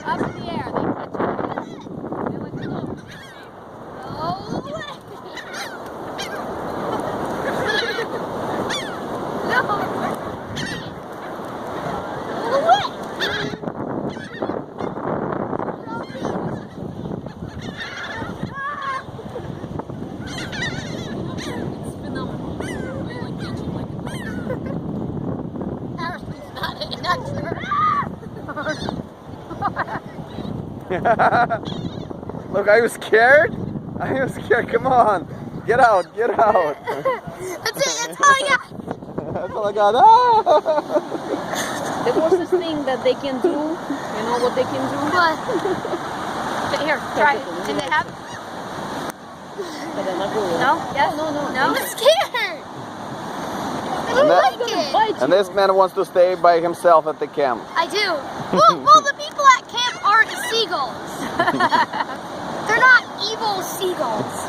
Up in the air, they catch it. They like to go. No. It's phenomenal. They like catching like Harrison's not an expert. Look, are you scared? Are you scared? Come on. Get out, get out. That's it, that's all I got. That's all I got. Ah! The closest thing that they can do, you know what they can do? What? Here, try it. Can they have? No? Yes? No. I'm scared. I And don't that- like it. Bite And you. this man wants to stay by himself at the camp. I do. Well, the people at camp aren't seagulls. They're not evil seagulls.